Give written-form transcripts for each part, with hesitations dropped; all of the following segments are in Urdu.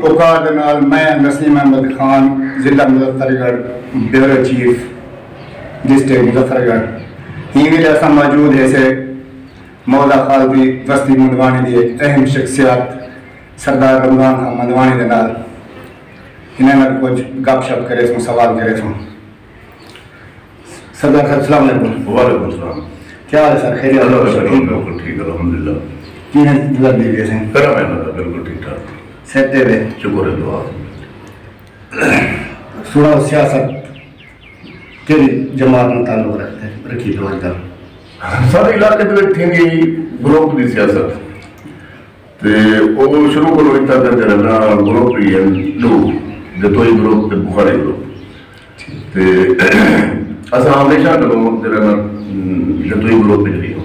اوقات نال میں نسیم احمد خان ضلع مظفر گڑھ بیورو چیف ڈسٹرکٹ مظفر گڑھ ہی ویلے اساں موجود ہے سے مولا خالدی بستی مندوانی دی ایک اہم شخصیات سردار رمضان خان مندوانی دے نال انہاں نال کچھ گپ شپ کرے سوں سوال کرے سوں. سردار صاحب السلام علیکم. وعلیکم السلام. کیا حال ہے سر؟ خیریت؟ بالکل ٹھیک الحمدللہ. کی ہے گزر دی ویسے کرم ہے بالکل ٹھیک ٹھاک. سہتے ہوئے شکر ہے دعا. سوڑا سیاست کیڑی جماعت میں تعلق رکھی تو اج کل سارے علاقے دے تھیں گروپ دی سیاست تے او شروع کرو اتا کر کے رہنا گروپ ہی ہے لوگ جتوئی گروپ تے بخاری گروپ تے اساں ہمیشہ کرو رہنا جتوئی گروپ پہ ہو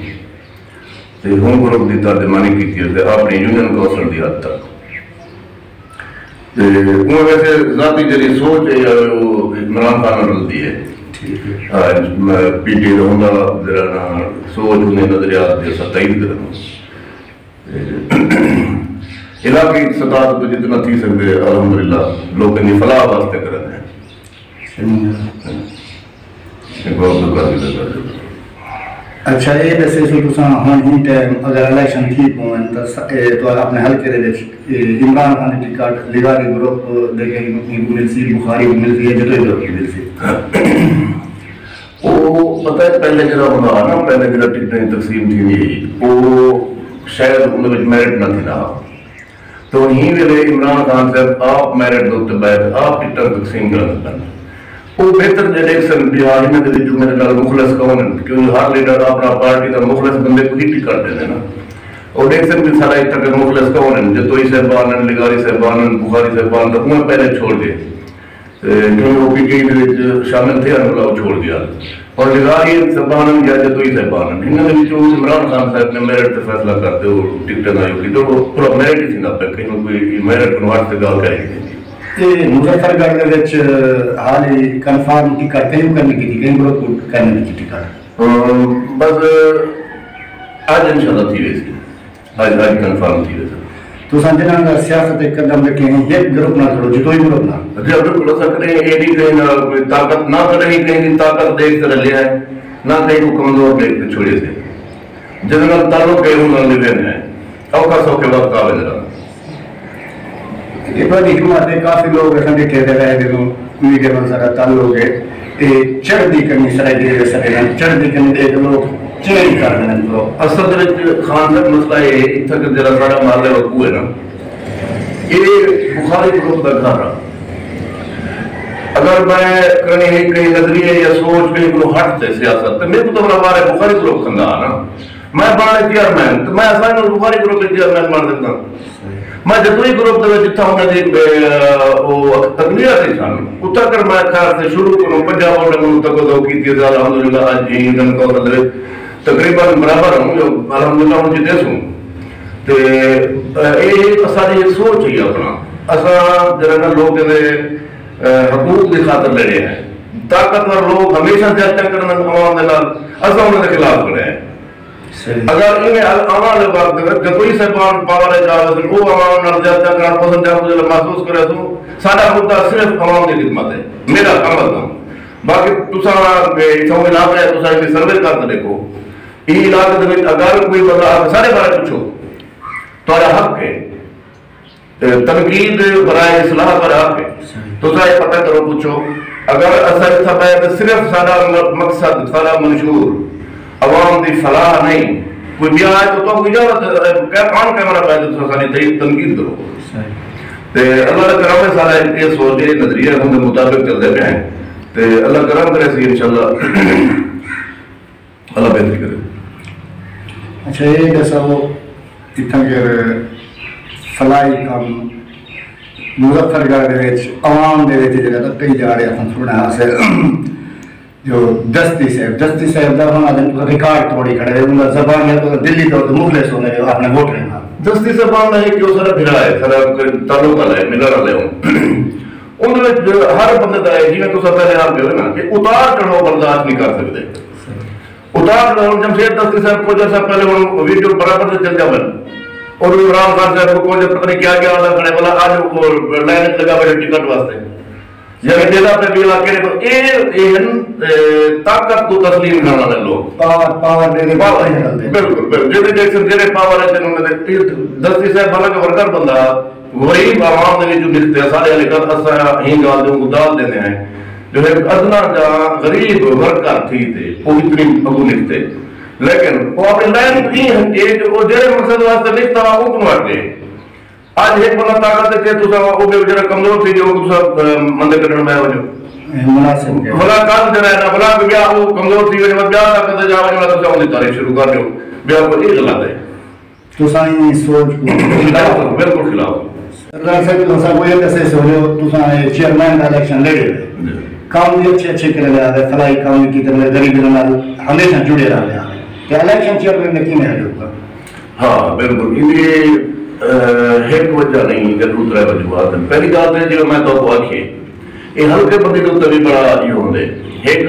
تے ہوں گروپ دی ترجمانی کی تے اپنی یونین کونسل دی حد تک تے وہ ویسے ذاتی جڑی سوچ ہے یا وہ عمران خان رلدی ہے پی ٹی رہندا ذرا سوچ انہیں نظریات دے ستائید کرنا علاقی سطح تو جتنا تھی سکتے الحمدللہ لوگ انہیں فلاح واسطے کرنے ہیں. اچھا یہ ویسے سو تساں ہن ہی ٹائم اگر الیکشن تھی پون تو اپنے حلقے دے وچ عمران خان دی ٹکٹ لیگاری گروپ دے کے مل سی بخاری مل سی جتوئی گروپ مل سی وہ پتہ ہے پہلے جڑا ہوندا نا پہلے جڑا ٹکٹیں تقسیم تھی نہیں وہ شاید ان وچ میرٹ نہ تھی رہا تو ہی ویلے عمران خان صاحب آپ میرٹ دے بعد آپ ٹکٹ تقسیم کرن وہ بہتر الیکشن بہار میں دے جو میرے نال مخلص کون ہیں کیونکہ ہر لیڈر اپنا پارٹی کا مخلص بندے کو ہی ٹکٹ دے نا اور الیکشن بھی سارا ایک طرح مخلص کون ہیں جتوئی صاحبان لگاری صاحبان بخاری صاحبان تو انہیں پہلے چھوڑ دے کیونکہ وہ پی ٹی آئی شامل تھے انہوں نے چھوڑ دیا اور لگاری صاحبان یا جتوئی صاحبان انہوں نے بھی عمران خان صاحب نے میرٹ سے فیصلہ کرتے ہو ٹکٹیں نہ ہوئی تو وہ پورا میرٹ ہی تھی نہ پہ کہیں کوئی میرٹ کنوارٹ سے گال کریں گے. مظفر گڑھ دے وچ حال ہی کنفرم ٹکٹ کہیں کرنے کی تھی کہیں گروپ کو کرنے کی ٹکٹ بس آج انشاءاللہ تھی ویسی آج کنفرم تھی ویسی تو سنجنا اگر سیاست ایک قدم رکھیں ایک گروپ نہ کرو جتوئی گروپ نہ جب بالکل سکتے ہیں یہ نہیں کہیں کوئی طاقت نہ کریں کہیں طاقت دیکھ کر لیا ہے نہ کہیں کو کمزور دیکھ کر چھوڑے سے جنرل تعلق کے ہوں نہ لیوین ہے اوکا سو کے وقت آوے ذرا یہ پر حکومت ہے کافی لوگ ایسا دیکھے دے رہے دنوں کوئی کے منظر تعلق ہے چڑھ دی کرنی سرائی دے سکتے چڑھ دی کرنی دے لوگ چینج کر رہے ہیں لوگ اصل خان تک مسئلہ ہے اتنا کہ جرا سارا مارلے وقوع ہے نا یہ بخاری گروپ کا گھر رہا اگر میں کہیں نظریے یا سوچ کہیں کو ہٹ سے سیاست تو میرے کو تو ہمارے بخاری گروپ کھنگا نا میں بانے چیئرمین تو میں اسائن بخاری گروپ کے چیئرمین بان دیتا میں جتوئی گروپ دے جتھا ہونے دی تقلیہ تھی سان اتھا کر میں خیال سے شروع کروں پنجاب اور منتقل دو کی تیز الحمدللہ آج جی دن کو قدر تقریباً برابر ہوں جو الحمدللہ ہوں جی دیس ہوں تو یہ ساری ایک سوچ ہی اپنا اساں جنہاں لوگ حقوق کی خاطر لڑے ہیں طاقتور لوگ ہمیشہ زیادہ کرنا عوام دے نال اساں انہاں دے خلاف کھڑے ہیں اگر انہیں عوام وقت جتوئی صاحبان پاور ہے جاوے وہ عوام نال زیادہ کرنا پسند جا مجھے محسوس کرے تو سارا مدعا صرف عوام کی خدمت ہے میرا عمل تھا باقی تساں اتھوں علاقہ ہے تساں ایک سروے کرتے دیکھو یہ علاقے دے اگر کوئی بندہ سارے بارے پوچھو تو حق ہے تنقید برائے اصلاح پر حق ہے تو سارے پتہ کرو پوچھو اگر اثر اتھا پہ صرف سارا مقصد سارا منشور عوام دی فلاح نہیں کوئی بھی آئے تو کوئی اجازت کون کیمرہ پہ تو ساری تنقید کرو تے اللہ کرم ہے سارا یہ سوچے نظریہ ہم مطابق چلتے پہ ہیں تے اللہ کرم کرے سی انشاءاللہ اللہ بہتری کرے. اچھا یہ جیسا وہ اتنا کہ فلاحی کام مظفر گڑھ دے وچ عوام دے وچ جڑا کئی جا رہے ہیں سننا حاصل جو دستی صاحب دا انہاں ریکارڈ توڑی کھڑے ہیں انہاں زبان یا تو دلی تو مخلص ہونے اپنے ووٹ رہنا دستی صاحبان ہے کہ سارا پھرا ہے سارا تعلق والا ہے ملر والے ہوں ان ہر بندے دا ہے جی میں تو سب پہلے آپ کہو نا کہ اتار چڑھو برداشت نہیں کر سکتے اتار چڑھو جمشید دستی صاحب کو جیسا پہلے وہ ویڈیو برابر سے چل جاوے اور عمران خان صاحب کو جب پتہ نہیں کیا کیا والا کھڑے والا آج وہ لائن لگا بیٹھے ٹکٹ واسطے یعنی دیدا پہ بھی علاقے طاقت کو تسلیم کرنا ہے لوگ پاور دے بالکل بالکل جیسے جیکسن جیسے پاور ہے جنہوں نے دستی صاحب بھلا کا ورکر بندہ غریب عوام نے جو لکھتے ہیں سارے لکھت اسا ہی گال جو دال دینے ہیں جو ہے ادنا جہاں غریب ورکر تھی تھے وہ اتنی ابو لکھتے لیکن وہ اپنی لائن کی ہے جو وہ جیرے مقصد واسطے لکھتا ہوا وہ کنوار کے آج ایک بنا طاقت ہے تو وہ بھی جرا کمزور تھی جو مندے کرنے میں ہو جو ملاقات جرا ہے نا بلا بھی بیا وہ کمزور تھی جو بیا طاقت ہے جاوہ جو تو سامنے تاریخ شروع کر جو بیا کو ایک غلط ہے تو سائیں سوچ کو بالکل خلاف سردار صاحب تو سب کو یہ کیسے سوچو تو سائیں چیئرمین کا الیکشن لڑے ہوئے کام بھی اچھے کرے رہا ہے فلائی کام کی طرح غریب نال ہمیشہ جڑے رہا ہے کہ الیکشن چیئرمین نے کی نہیں ہوگا ہاں بالکل یہ ایک وجہ نہیں کہ دوسرے وجوہات ہیں پہلی بات ہے جو میں تو کو آکھے یہ ہلکے بندی تو تبھی بڑا یہ ہوندے ایک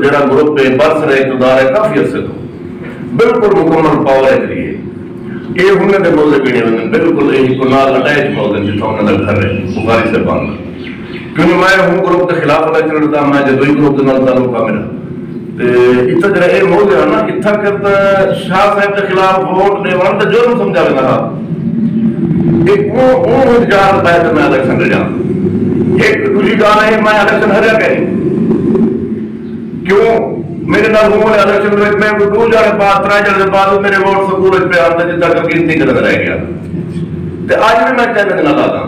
جڑا گروپ پہ برس رہے اقتدار ہے کافی عرصے تو بالکل مکمل پاور ہے کریے یہ ہونے دے موضوع پیڑے ہوندے بالکل ایک کنال اٹیچ موضوع جتا ہونے دے گھر رہے بخاری سے باندھ کیونکہ میں ہوں گروپ کے خلاف علیہ چلتا میں جدوئی گروپ دے نال تعلق میرا اتنا جڑا یہ موضوع ہے نا اتنا کرتا شاہ صاحب کے خلاف ووٹ دے وہاں تے جرم سمجھا لینا رہا ایک وہ انتظار پہلے میں الیکشن لے جاؤں ایک دوسری گانا ہے میں الیکشن ہریا کہیں کیوں میرے نال ہوں گے الیکشن میں دو جانے بعد ترائے جانے بعد میرے ووٹ سکولج پہ آتا جتا کر گنتی کرتا رہ گیا تو آج بھی میں چاہتا دینا لاتا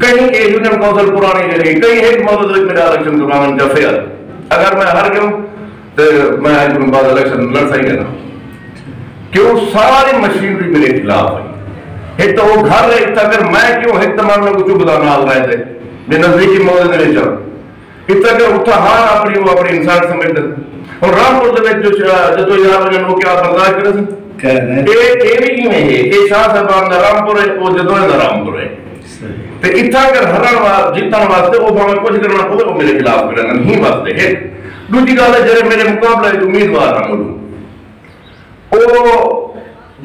کہیں ایک یونین کونسل پرانی جگہ کہیں ایک موضوع میرے الیکشن دوران جفے اگر میں ہر گیا تو میں آج کے بعد الیکشن لڑ سکے نا کیوں ساری مشینری میرے خلاف ہے ایک تو وہ گھر ہے اتنا اگر میں کیوں ایک تمام لوگ جو بدانا آل رہے تھے میں نزدیکی موضوع دے چاہوں اتنا کہ اتنا ہاں اپنی وہ اپنی انسان سمجھتے اور رامپور دے جو جدو یہاں وجہ وہ کیا برداشت کرے سن اے بھی کی میں ہے اے شاہ صاحبان دا رامپور ہے وہ جدو ہے دا رامپور ہے تو اتنا اگر ہران جیتان واسطے وہ ہمیں کچھ کرنا پڑے وہ میرے خلاف کرنا نہیں واسطے ہے دوسری گال ہے جرے میرے مقابلہ امیدوار ہاں ملو وہ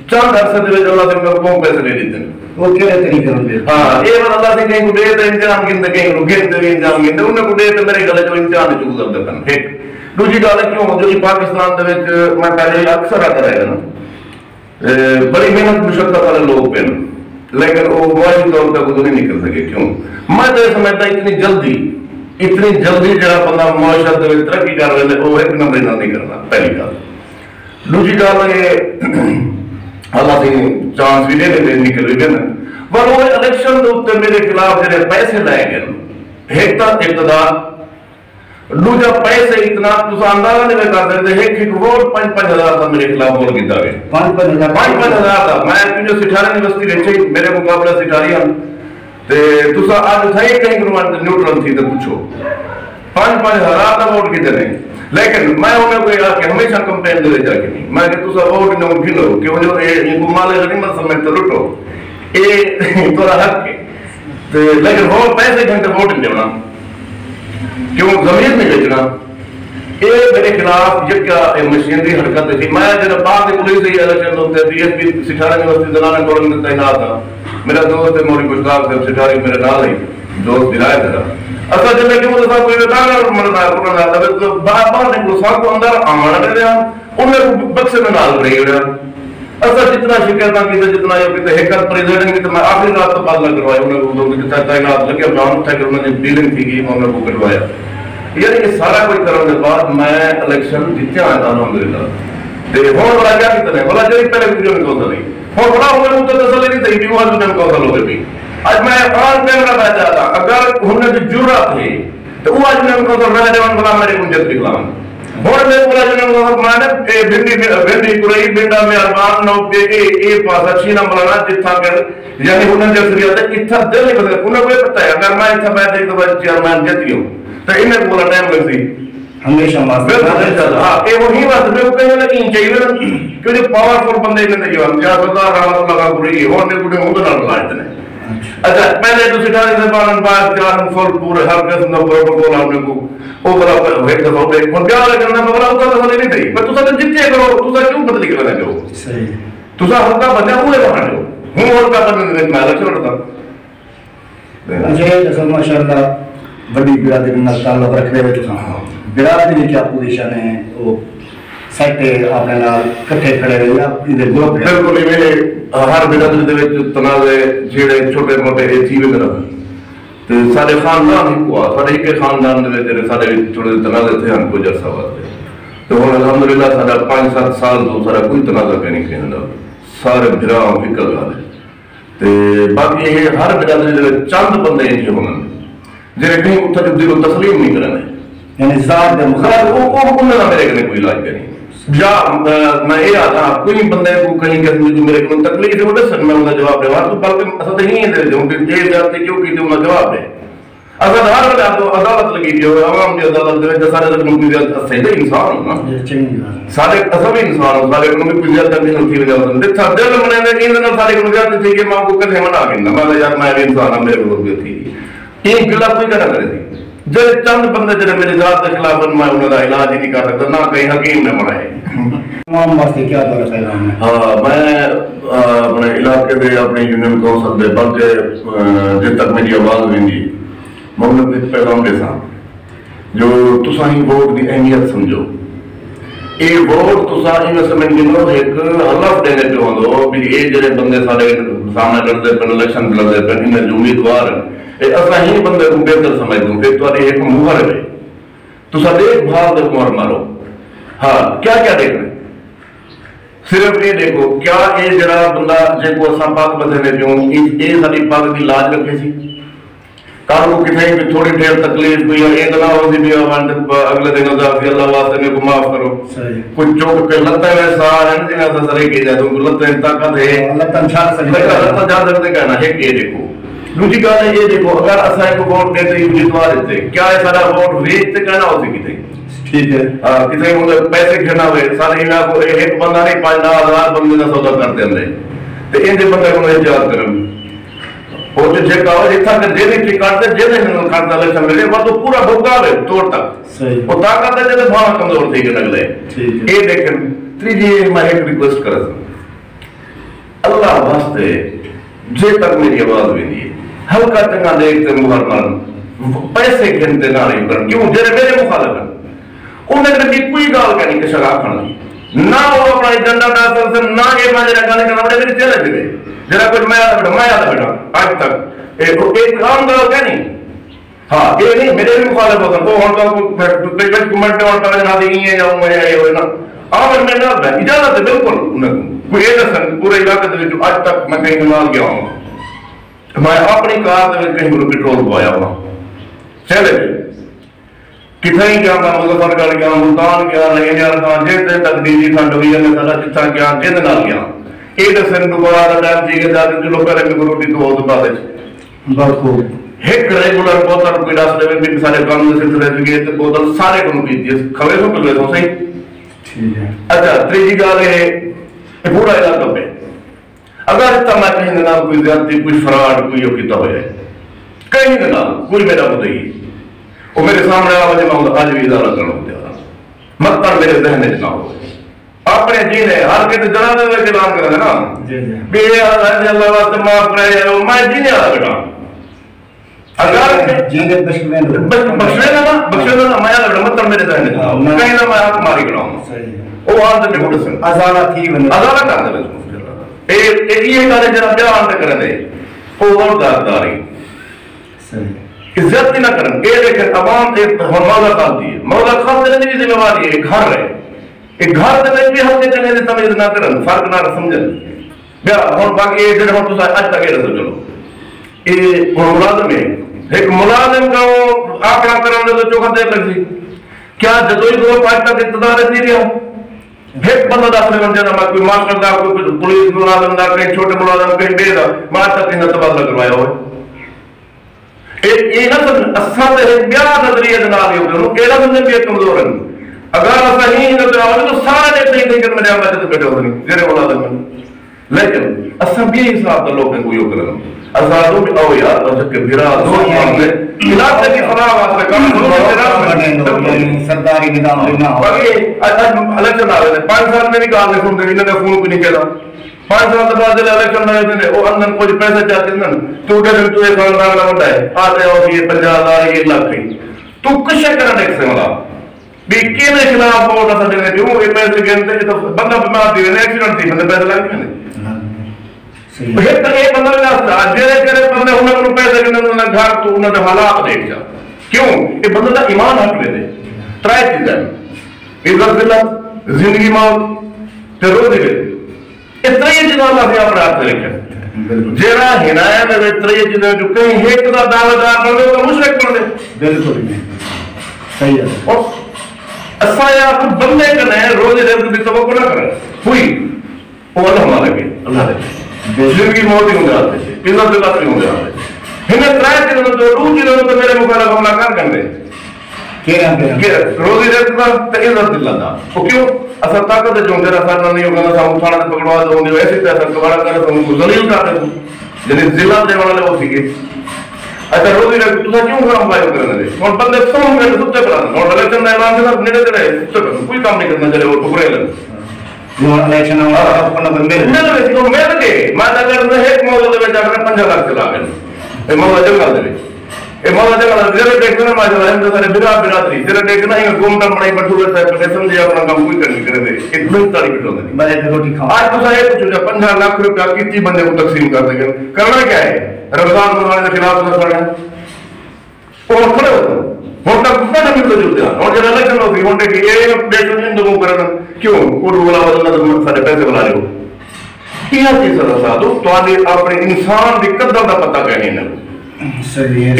چاند عرصے دے اللہ سے میں کون پیسے لے لیتے ہیں وہ کیا طریقہ ہوندے ہاں یہ بات اللہ سے کہیں کو دے تو امتحان گندے کہیں کو گندے بھی امتحان گندے انہیں کو دے تو میرے گلے جو امتحان چکو کر دیتا ہیں ایک دوسری گال ہے کیوں جو پاکستان دے وچ میں پہلے اکثر آتا رہے گا نا بڑی محنت مشقت والے لوگ پہ لیکن وہ معاشی طور پہ وہ نہیں نکل سکے کیوں میں تو یہ سمجھتا اتنی جلدی جڑا بندہ معاشرت میں ترقی کر رہے ہیں وہ ایک نمبر نہیں کرنا پہلی گال دوسری گال ہے اللہ سے چانس بھی دے نکل رہے ہیں پر وہ الیکشن دے میرے خلاف جڑے پیسے لائے گئے ایک تا اقتدار دوسرا پیسے اتنا تو اندازہ نہیں کر سکتے ایک ووٹ 5,000 کا میرے خلاف ووٹ کیتا گیا 5,000 کا میں جو سٹھارا یونیورسٹی رہے میرے مقابلہ سٹھاری ہوں تو آج اتھائی کہیں گروان نیوٹرل تھی تو پوچھو 5,000 کا ووٹ کیتے نہیں لیکن میں انہیں کوئی آکے ہمیشہ کمپین دے جا کے نہیں میں کہ تو سا ووٹ انہیں گھنو کہ وہ جو ان کو مالے غنیمت سمجھتے لٹو یہ تو رہا حق ہے لیکن وہ پیسے گھنٹے ووٹ نہیں دینا کیوں ضمیر نہیں بیچنا یہ میرے خلاف جکا مشینری حرکت تھی میں جب بعد پولیس ہی الیکشن ہوتے ڈی ایس پی سٹھارا یونیورسٹی دلانے گورنمنٹ تعینات تھا میرا دوست ہے موری گشتاق صاحب سٹھاری میرے نال ہی دوست دلائے تھا اصلا جب میں کہ مجھے صاحب کوئی بتانا مرنا کرنا تھا تو بار نکلو صاحب کو اندر آمانا دے دیا انہیں بکسے میں نال رہی ہو رہا اصلا جتنا شکایتاں کی تھا جتنا یہ کہتے حکت پریزیڈنٹ کی تو میں آخری رات تو بات نہ کروایا انہیں کو تعینات لگے جان تھا کہ انہوں نے ڈیلنگ تھی گئی انہیں کو کروایا یعنی کہ سارا کوئی کرنے کے بعد میں الیکشن جتیا آیا تھا الحمدللہ ہون بڑا کیا کتنے ہیں بڑا جب پہلے ویڈیو میں کونسل نہیں ہون بڑا ہوئے مجھے تسلی نہیں تھی بیوہ جو میں کونسل ہو گئے بھی آج میں آن کیمرہ بیٹھا تھا اگر انہیں جو جرات ہے تو وہ آج میں کونسل رہے جوان بلا میرے کنجت نکلام ہون میں بلا جو میں کونسل مانے بھنڈی کرائی بھنڈا میں اربان نو کے اے پاس اچھی نمبر آنا جتھا کر یعنی انہیں جو سریعت ہے اتھا دل نہیں پتہ انہیں کوئی پتہ ہے اگر میں اتھا بیٹھا ایک دفعہ چیئرمین جتی ہوں تو انہیں بولا ٹائم لگ سی ہمیشہ واسطے ہاں اے وہی بات میں وہ کہیں لگی چاہیے نا کیونکہ پاورفل بندے نے نہیں ہوا یا سردار رحمت اللہ کا پوری ہون نے کچھ ہوتا نہ لائٹ نے اچھا پہلے تو سٹھاری سے بارن بات جان فل پورے ہر قسم کا پروٹوکول ہم نے کو او بڑا ایک دفعہ ایک من پیار کرنا میں بڑا ہوتا تو نہیں تھی میں تو سب جتنے کرو تو سب کیوں بدلی کرنا کرو صحیح تصا ہلکا بنیا ہوئے بنا لو ہوں ہلکا بننے میں الیکشن لڑتا جی جیسا ماشاءاللہ بڑی برادری نال تعلق رکھتے ہوئے تو برادری کی کیا پوزیشن ہے وہ سیٹ اپنے نال کٹھے کھڑے ہوئے یا ادھر گروپ ہے؟ بالکل میرے ہر برادری دے وچ تنازع جڑے چھوٹے موٹے اے تھی وے تے سارے خاندان ہی کو سارے ایک خاندان دے وچ سارے تھوڑے تنازع تھے ہن کوئی عرصہ واسطے تو ہن الحمدللہ سارا 5-7 سال تو سارا کوئی تنازع نہیں کھیندا سارے بھرا ایک گل ہے تے باقی یہ ہر برادری دے وچ چند بندے ہی ہون جڑے کہیں اتھے دل تسلیم نہیں کرنے یعنی ذات دے مخالف وہ انہاں دا میرے کنے کوئی علاج نہیں یا میں یہ آتا کوئی بندے کو کہیں کہ میرے کو تکلیف ہے وہ دس میں انہاں جواب دے واسطے بلکہ اساں تے نہیں دے دوں کہ یہ جاتے کیوں کیتے انہاں جواب دے اگر ہر وقت عدالت لگی جو عوام دی عدالت دے وچ سارے لوگ کوئی زیادہ صحیح انسان ہو سارے اصل انسان ہو سارے کو کوئی زیادہ نہیں ہوتی وجہ سے تھا دل میں نے ان دنوں سارے کو زیادہ تھی کہ ماں کو کدے منا کے میں یار میں انسان ہوں میرے کو بھی تھی یہ گلا کوئی کرا کرے تھی جڑے چند بندے جڑے میری ذات کے خلاف میں انہاں دا علاج ہی نہیں کر سکتا نہ کہیں حکیم نے بنائے عوام واسطے کیا دور پیغام ہے؟ ہاں میں اپنے علاقے دے اپنے یونین کونسل دے بلکہ جس تک میری آواز ہوئی مطلب ایک پیغام دے ساں جو تساں ہی ووٹ دی اہمیت سمجھو یہ ووٹ تساں ہی سمجھ گنو ایک حلف دینے پہ ہوندو بھی یہ جڑے بندے سارے سامنے لڑتے پہ الیکشن لڑتے پہ انہیں جو امیدوار ہیں یہ اساں ہی بندے کو بہتر سمجھ دوں کہ تمہاری ایک مہر ہے تساں دیکھ بھال دے مہر مارو ہاں کیا کیا دیکھ رہے صرف یہ دیکھو کیا یہ جڑا بندہ جے کو اساں پاک بدھنے پیوں یہ ساری پاک دی لاج رکھے سی کل کو کتنے بھی تھوڑی دیر تکلیف ہوئی ہے ایک نہ ہو سی بھی اگلے دن اضافی اللہ واسطے میرے کو معاف کرو کچھ چوک کے لتے ہوئے سار ہیں جنہیں ایسا سرے کی جائے تو لتے طاقت ہے لتن جا سکتے کہنا ہے کہ یہ دیکھو دوسری گل ہے یہ دیکھو اگر اساں ایک ووٹ دیتے امیدوار دیتے کیا ہے سارا ووٹ ویچتے کہنا ہو سی کتنے ٹھیک ہے کتنے پیسے کھڑنا ہوئے سارے علاقوں ایک بندہ نہیں 5,000 بندے کا سودا کرتے ہیں تو ان کے بندے کو احتیاط کریں اور جو کہو جتنا کہ جینے کی کاٹتے جینے ہنوں کاٹتا الیکشن ملے وہ تو پورا بھوکا ہے توڑ تک وہ طاقت ہے جیسے بھانا کمزور تھی کہ نگلے یہ دیکھیں تیجی میں ایک ریکویسٹ کر سکتا اللہ واسطے جے تک میری آواز بھی دی ہلکا چنگا دیکھتے مہر مارن پیسے گھنتے نہ نہیں کرن کیوں جیرے میرے مخالف ہیں انہیں کبھی کوئی گال کا نہیں کہ شراب کھانا نہ وہ اپنا ایجنڈا ڈال سے نہ یہ میں جرا گانے کرنا بڑے میری چیلنج دے جرا کچھ میں آدھا بیٹا آج تک ایک عام گال کیا نہیں ہاں یہ نہیں میرے بھی مخالف ہوتا وہ ہوتا کئی بچ کمنٹ نے ہوتا ہے نہ دی ہے یا میں یہ ہوئے نا آمر میں نہ ہے اجازت ہے بالکل کوئی یہ دسن پورے علاقے دے جو آج تک میں کہیں نمال گیا ہوں میں اپنی کار دے کہیں گروہ پیٹرول پایا ہوں چلے کتنے ہی کیا میں مظفر گڑھ گیا ملتان گیا نہیں یار کہاں جیتے تک دیجی کھنڈ ہوئی ہے میں سارا چچا گیا جیتے نہ گیا ایک دسن دوبارہ دا ٹائم چاہیے جاتے جو لوگ پہلے میں روٹی تو ہو تو بعد بہت خوب ایک ریگولر بوتل کوئی راستے میں بھی سارے کام میں سلسلے سے گئے تو بوتل سارے کو پیتی ہے کھوے سو پلوے سو صحیح اچھا تیجی گال ہے پورا علاقہ پہ اگر اتنا میں کہیں نہ کوئی زیادتی کوئی فراڈ کوئی ہو کتا ہو جائے کہیں نہ کوئی میرا کو دئی وہ میرے سامنے آ وجہ میں آج بھی ادارہ کرنا ہوتے ہیں مطلب میرے ذہن نہ ہو اپنے جینے ہر کے جنازے میں اعلان کرنا نا کہ اللہ واسطے معاف کرے میں جینے والا بیٹا اگر جینے بخشوے نا میں بیٹا مطلب میرے ذہن نہ ہو کہیں نہ میں آپ ماری کراؤں وہ آن دے بڑے سن ازالہ تھی ازالہ کر دے یہ کارے جناب بیان نہ کرنے وہ دارداری عزت نہ کرن یہ دیکھیں عوام ایک مولا خان دی مولا خان سے نہیں ذمہ واری ہے گھر ہے ایک گھر دے وچ بھی ہم نے چنگے دی سمجھ نہ کرن فرق نہ سمجھن بیا ہن باقی یہ جڑا ہن تساں اج تک یہ چلو یہ ملازم ہے ایک ملازم کا آپنا کرن دے تو چوکھا دے لگسی کیا جدوئی دو پاس تک اقتدار نہیں رہا ایک بندہ دس بن جانا میں کوئی ماسٹر دا کوئی پولیس ملازم دا کہیں چھوٹے ملازم کہیں بے دا ماسٹر تک تبادلہ کروایا ہوئے یہ نہ سمجھ اساں تے بیا نظریے دے نال ہی ہو کہ نہ سمجھ بھی کمزور ہیں اگر اساں ہی نظر آوے تو سارے نہیں کہ میرے اندر تے بیٹھے ہوندے جڑے ملازم ہیں لیکن اساں بھی حساب دا لوگ کوئی ہو کرن اساں تو بھی او یار اس کے بھرا دو مانگے علاقے کی فلاح واسطے کام سرکاری نظام نہ ہو باقی الیکشن آ رہے 5 سال میں بھی گال نہیں سنتے انہوں نے فون کو نہیں کہا 5 سال بعد جب الیکشن ہوتے ہیں وہ اندر کچھ پیسے چاہتے ہیں تو کہتے ہیں تو ایک خاندان کا بندہ ہے آتے ہو یہ 50,000 یہ لاکھ ہی تو کچھ کرنا ٹیکس سے ملا بھی کینے خلاف ووٹ نہ دینے کیوں یہ پیسے گنتے ہیں تو بندہ بیمار تھی ایکسیڈنٹ تھی بندے پیسے لگ گئے ایک بندہ بھی راستا جڑے کرے بندے انہوں نے پیسے گنے انہوں نے گھر تو انہوں نے حالات دیکھ جا کیوں یہ بندہ دا ایمان حق لے دے ٹرائی چیزیں عزت ذلت زندگی موت تے روزی لے اتنا یہ چیزیں اللہ سے اپنے ہاتھ سے رکھے جیڑا ہنایا میں اتنا یہ چیزیں جو کہیں ایک دا دعوے دار بن دے تو مشرک بن دے بالکل صحیح ہے اور ایسا یا کچھ بندے کرنے ہیں روزی لے بھی توقع نہ کرے ہوئی وہ اللہ ہمارے بھی اللہ دے زندگی موت ہی ہوں جاتے ہیں عزت ذلت ہی ہوں جاتے ہیں ہمیں ٹرائی چیزیں تو روح چیزیں تو میرے مخالف حملہ کر کرنے روزی دیتا تے عزت دل دا او کیوں اسا طاقت جو میرا سر نہیں ہوگا نا سام تھانے تے پکڑوا دو گے ایسے پیسہ کباڑا کرے تو کو ذلیل کر دے یعنی ذلت دے والے وہ سیکھے اچھا روزی دے تو کیوں کام پائے کرنے دے اور بندے سو میں ستے پر اور الیکشن میں اعلان کرنا نیڑے تے کوئی کام نہیں کرنا چلے وہ پکڑے لے جو الیکشن میں اپنا بندے میں اگر ایک موضوع دے جا کر 5 لاکھ چلا گئے اے موضوع جنگل دے اے موضوع جنگل دے ٹیکنا ما جلا ہم سارے برادری تیرے ٹیکنا ہی گومٹا بڑائی بٹھو ہے تے سمجھ اپنا کام کوئی کرنی کرے دے ایک دن تاریخ پٹو دے میں روٹی کھاؤں آج تو سارے کچھ 50 لاکھ روپیہ کتنی بندے کو تقسیم کر دے گا کرنا کیا ہے رمضان منانے کے خلاف نہ کرنا اور کھڑے ہوتے ہوتا کتنا نہیں ملتا جلتے ہیں اور جب الیکشن ہوتی ہوتے کہ یہ بیٹھو جن دو کرنا کیوں اردو بلا اللہ سارے پیسے بلا رہے ہو کیا چیز رسا دو تو اپنے انسان کی قدر کا پتہ کہنے نہیں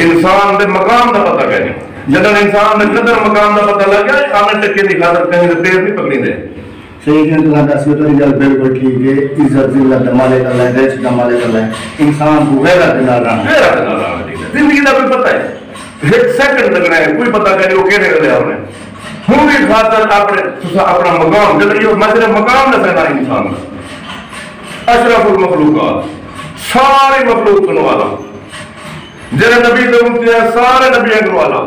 انسان کے مقام کا پتہ کہنے جب انسان کے قدر مقام کا پتہ لگ گیا آنے ٹکے کی خاطر کہیں سے پیر نہیں پکڑی دے صحیح ہے تو دس تو رجال بالکل ٹھیک ہے عزت ذلت مالک اللہ ہے دیش کا مالک اللہ ہے انسان کو غیرت نہ رہنا زندگی کا کوئی پتہ ہے ایک سیکنڈ لگنا ہے کوئی پتہ کہ وہ کہنے لگے آپ نے ہوں بھی خاطر اپنا مقام جب یہ مسئلہ مقام نہ سہنا انسان کا اشرف المخلوقات سارے مخلوق کو نوالا جنہیں نبی تو امتی ہے سارے نبی ہیں نوالا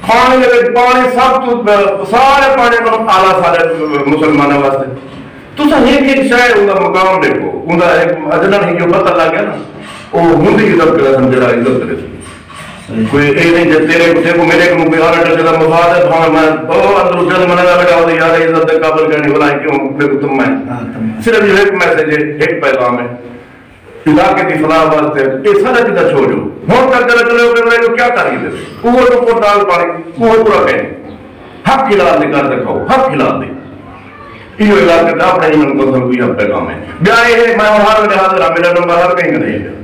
پانی پانی سب تو سارے پانی میں آلہ سارے مسلمانوں واسطے تو سا ایک شاید ان کا مقام دیکھو ان کا ایک اجنہ نہیں جو پتہ لگ گیا نا وہ ہندی عزت کرے سمجھا عزت کرے کوئی اے نہیں جب تیرے کتے کو میرے کو کوئی آرہ ڈر مفاد ہے تو میں اندر جل منگا بیٹھا ہوتا یار عزت دے قابل کرنی والا ہے کیوں میرے کو تم میں صرف یہ ایک میسیج ہے ایک پیغام ہے علاقے کی فلاح واسطے یہ سارا چیزیں چھوڑو ہون کر چلے چلے ہوئے میرے کو کیا کاری دے وہ تو پورتال پانی وہ پورا کہیں حق کھلال دے کر دکھاؤ حق کھلال دے یہ علاقے کا اپنے ایمن کو سب کوئی پیغام ہے بیا یہ ہے میں ہر میں حاضر ہوں میرا نمبر ہر کہیں نہیں ہے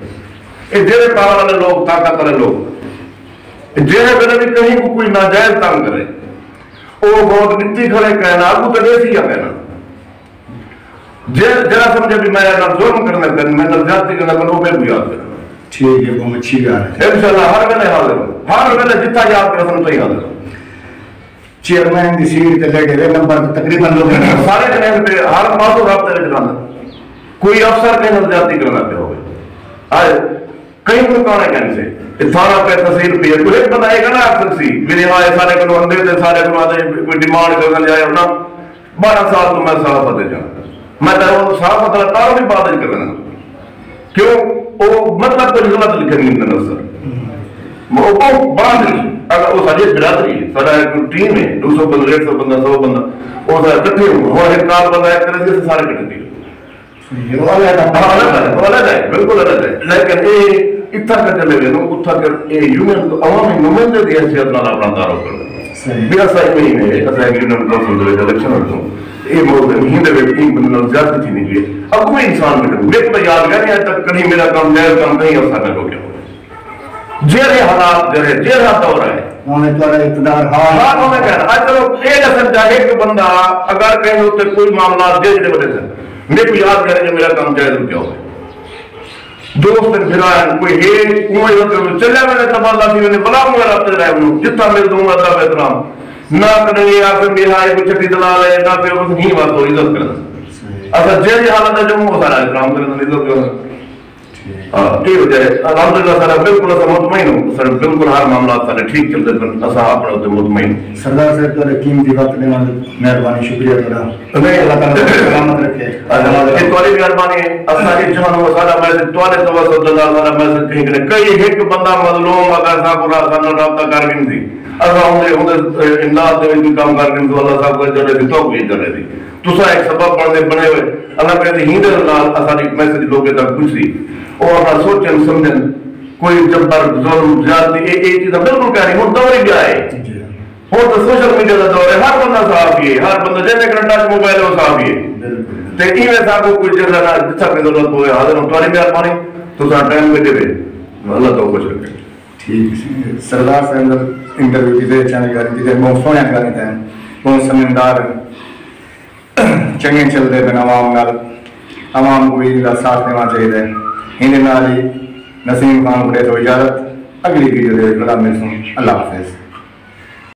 یہ جیرے پالا والے لوگ طاقت والے لوگ جیرے بلے بھی کہیں کو کوئی ناجائز کام کرے وہ بہت نتی کھڑے کہنا آگو تو دیسی یا کہنا جرا سمجھے بھی میں نہ ظلم کرنا کرنا میں نہ زیادتی کرنا کرنا وہ بھی یاد کرنا ٹھیک ہے وہ اچھی گال ہے انشاءاللہ ہر ویلے حاضر ہوں ہر ویلے جتنا یاد کرنا سن تو ہی حاضر ہوں چیئرمین دی سیٹ تے لگے رہے نمبر تقریباً لوگ سارے جنہیں پہ ہر موضوع رابطے میں جانا کوئی افسر کہیں نہ زیادتی کرنا پہ ہوئے آج کہیں کوئی کانا کہنے سے اتھارا پہ تحصیل پہ کوئی ایک بندہ ایک نہ اکثر سی میرے آئے سارے کنو اندے تھے سارے کنو آتے کوئی ڈیمانڈ کرنا جائے ہونا 12 سال تو میں صحافت دے جانا میں تو صحافت اللہ تعالیٰ بھی بات کرنا کیوں وہ مطلب کوئی غلط لکھے نہیں اندر سر وہ باندھ لی اگر وہ ساری برادری ہے سارا ایک ٹیم ہے 200 بندہ 150 بندہ 100 بندہ وہ سارے کٹھے ہوئے اور ایک کار بندہ ایک طرح سے سارے کٹھے دیئے وہ الگ ہے بالکل الگ ہے لیکن یہ اتھا کر چلے گئے تو اتھا کر یونین عوامی نمائندے دی حیثیت نال اپنا دارو کر میرا صحیح مہینے ہے اسا ایک یونین کونسل دے الیکشن ہوتا یہ موضوع مہینے میں ایک بندہ زیادہ تھی نہیں لیے اب کوئی انسان میں میرے کو یاد گیا نہیں تک کہیں میرا کام جائز کام کہیں افسر میں روکے ہو جیرے حالات جرے جیرا دور ہے انہیں تو اقتدار ہاں ہمیں کہنا آج چلو ایک اثر چاہے کہ بندہ اگر کہیں ہوتے کوئی معاملات جیسے دے وجہ سے میرے کو یاد کریں کہ میرا کام جائز رکیا ہوئے دوست پھرائیں کوئی ہے امید چلے میں نے تبادلہ تھی میں نے بلا مگر آپ رہے ہوں جتنا میں دوں گا تب احترام نہ کریں گے یا پھر میرا ہے کوئی چھٹی دلال ہے نہ پھر بس نہیں بات ہو عزت کرنا اچھا جیسے حالت ہے جو وہ سارا احترام کرنا عزت کرنا ٹھیک ہو جائے الحمدللہ سارا بالکل اسا مطمئن ہوں سر بالکل ہر معاملات سارے ٹھیک چلتے پن اسا اپنے تے مطمئن سردار صاحب تھوڑے قیمتی وقت دینا مہربانی شکریہ تھوڑا اللہ تعالیٰ سلامت رکھے یہ تھوڑی مہربانی ہے اسا جی جہان و سارا میں تھوڑے توسط اللہ سارا میں کہیں کہ کئی ایک بندہ مظلوم اگر سا کو رابطہ کر گئی تھی اسا ہوندے امداد دے وچ کام کر گئی تو اللہ صاحب کو جڑے دی تو بھی جڑے دی تسا ایک سبب بنے ہوئے اللہ کہتے ہی دے نال اسا دی میسج لوگوں تک پہنچی اور اپنا سوچن سمجھن کوئی جبر ظلم زیادتی یہ چیزیں بالکل کہہ رہی ہوں دور ہی گیا ہے ہوں تو سوشل میڈیا کا دور ہے ہر بندہ صحافی ہے ہر بندہ جیسے ٹچ موبائل ہے وہ صحافی ہے تو ایویں صاحب کو کوئی جگہ جتنا بھی ضرورت ہوئے حاضر ہوں تمہاری مہربانی تو سارا ٹائم میں دے اللہ تو خوش رکھے ٹھیک سردار صاحب انٹرویو کی چینل کر بہت سونے کرنے تھے بہت سمجھدار چنگے چلتے پہ عوام کو بھی ساتھ دینا چاہیے ہی نسیم خان کو تو اجازت اگلی ویڈیو دے اللہ حافظ